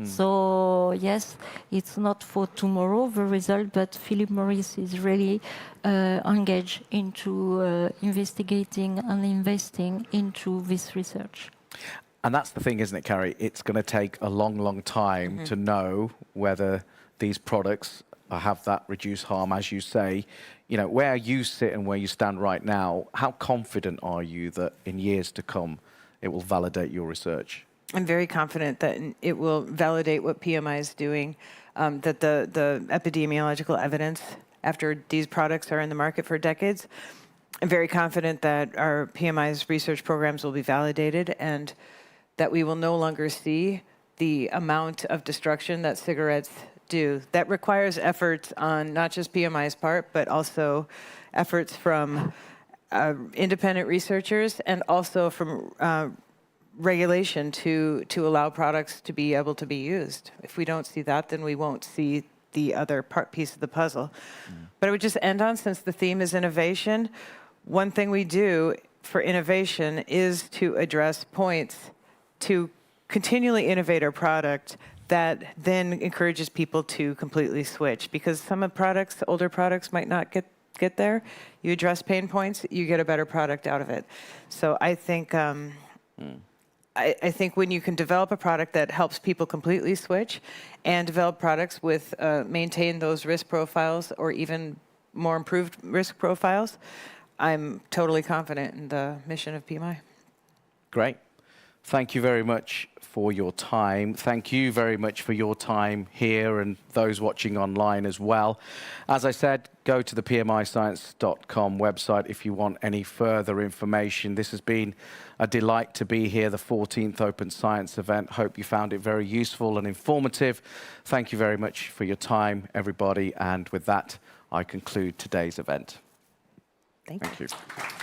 So yes, it's not for tomorrow, the result, but Philip Morris is really engaged into investigating and investing into this research. And that's the thing, isn't it, Carrie? It's going to take a long, long time to know whether these products have that reduced harm, as you say. Where you sit and where you stand right now, how confident are you that in years to come it will validate your research? I'm very confident that it will validate what PMI is doing, that the epidemiological evidence after these products are in the market for decades. I'm very confident that our PMI's research programs will be validated and that we will no longer see the amount of destruction that cigarettes do. That requires efforts on not just PMI's part, but also efforts from independent researchers and also from regulation to allow products to be able to be used. If we don't see that, then we won't see the other piece of the puzzle. But I would just end on, since the theme is innovation, one thing we do for innovation is to address points to continually innovate our product that then encourages people to completely switch. Because some of products, older products, might not get there. You address pain points, you get a better product out of it. So I think I think when you can develop a product that helps people completely switch and develop products with maintain those risk profiles or even more improved risk profiles, I'm totally confident in the mission of PMI. Great. Thank you very much for your time. Thank you very much for your time here and those watching online as well. As I said, go to the pmiscience.com website if you want any further information. This has been a delight to be here, the 14th Open Science event. Hope you found it very useful and informative. Thank you very much for your time, everybody. And with that, I conclude today's event. Thank you. Thank you.